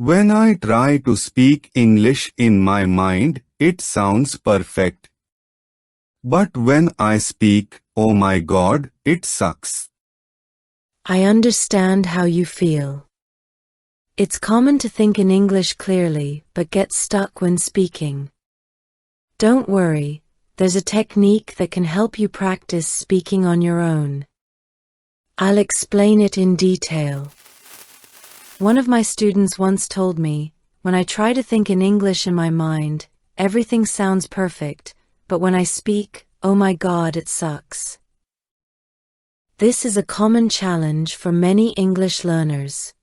When I try to speak English in my mind, it sounds perfect. But when I speak, oh my God, it sucks. I understand how you feel. It's common to think in English clearly, but get stuck when speaking. Don't worry, there's a technique that can help you practice speaking on your own. I'll explain it in detail. One of my students once told me, when I try to think in English in my mind, everything sounds perfect, but when I speak, oh my God, it sucks. This is a common challenge for many English learners.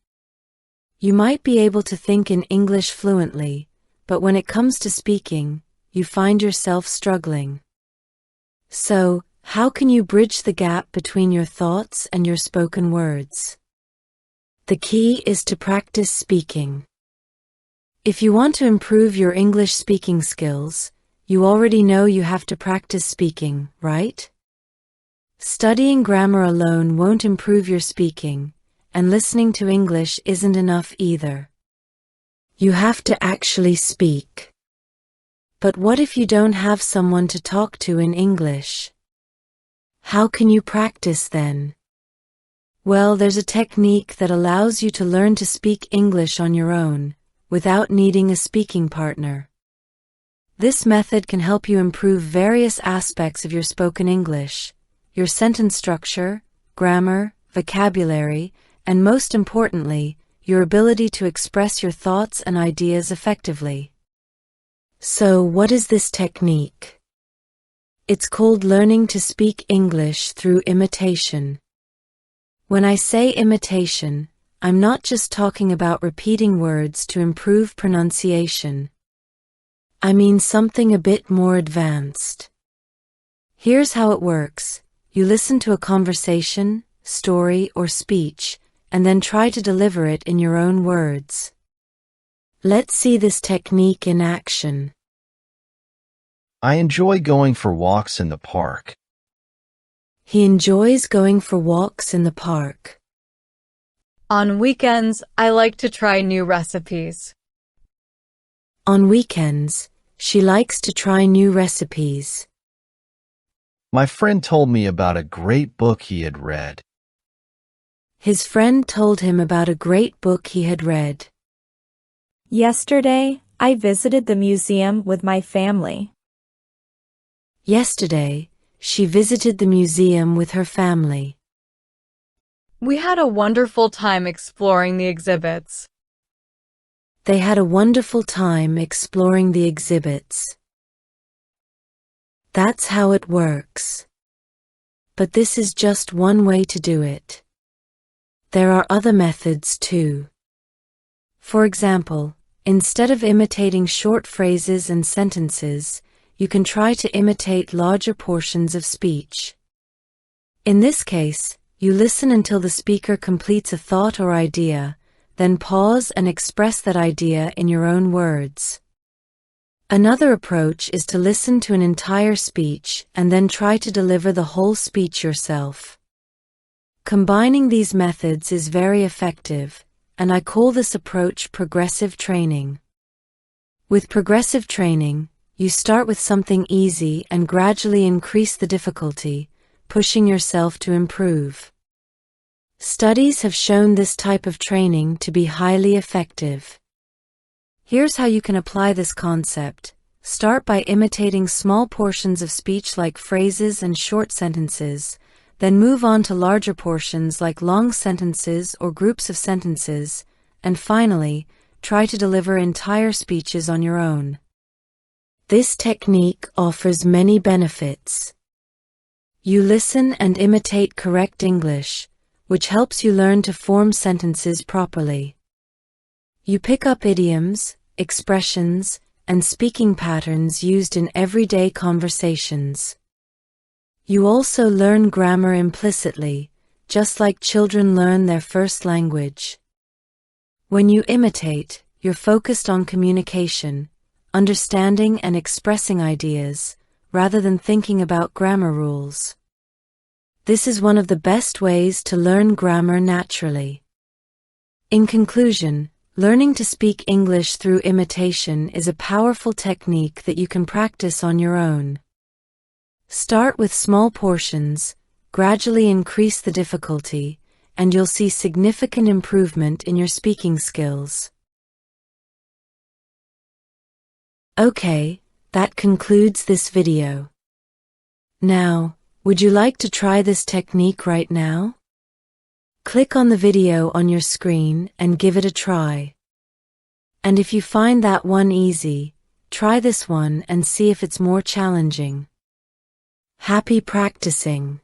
You might be able to think in English fluently, but when it comes to speaking, you find yourself struggling. So, how can you bridge the gap between your thoughts and your spoken words? The key is to practice speaking. If you want to improve your English speaking skills, you already know you have to practice speaking, right? Studying grammar alone won't improve your speaking, and listening to English isn't enough either. You have to actually speak. But what if you don't have someone to talk to in English? How can you practice then? Well, there's a technique that allows you to learn to speak English on your own, without needing a speaking partner. This method can help you improve various aspects of your spoken English, your sentence structure, grammar, vocabulary, and most importantly, your ability to express your thoughts and ideas effectively. So, what is this technique? It's called learning to speak English through imitation. When I say imitation, I'm not just talking about repeating words to improve pronunciation. I mean something a bit more advanced. Here's how it works. You listen to a conversation, story, or speech, and then try to deliver it in your own words. Let's see this technique in action. I enjoy going for walks in the park. He enjoys going for walks in the park. On weekends, I like to try new recipes. On weekends, she likes to try new recipes. My friend told me about a great book he had read. His friend told him about a great book he had read. Yesterday, I visited the museum with my family. Yesterday, she visited the museum with her family. We had a wonderful time exploring the exhibits. They had a wonderful time exploring the exhibits. That's how it works. But this is just one way to do it. There are other methods too. For example, instead of imitating short phrases and sentences, you can try to imitate larger portions of speech. In this case, you listen until the speaker completes a thought or idea, then pause and express that idea in your own words. Another approach is to listen to an entire speech and then try to deliver the whole speech yourself. Combining these methods is very effective, and I call this approach progressive training. With progressive training, you start with something easy and gradually increase the difficulty, pushing yourself to improve. Studies have shown this type of training to be highly effective. Here's how you can apply this concept. Start by imitating small portions of speech like phrases and short sentences, then move on to larger portions like long sentences or groups of sentences, and finally, try to deliver entire speeches on your own. This technique offers many benefits. You listen and imitate correct English, which helps you learn to form sentences properly. You pick up idioms, expressions, and speaking patterns used in everyday conversations. You also learn grammar implicitly, just like children learn their first language. When you imitate, you're focused on communication, understanding and expressing ideas, rather than thinking about grammar rules. This is one of the best ways to learn grammar naturally. In conclusion, Learning to speak English through imitation is a powerful technique that you can practice on your own. Start with small portions, gradually increase the difficulty, and you'll see significant improvement in your speaking skills. Okay, that concludes this video. Now, would you like to try this technique right now? Click on the video on your screen and give it a try. And if you find that one easy, try this one and see if it's more challenging. Happy practicing!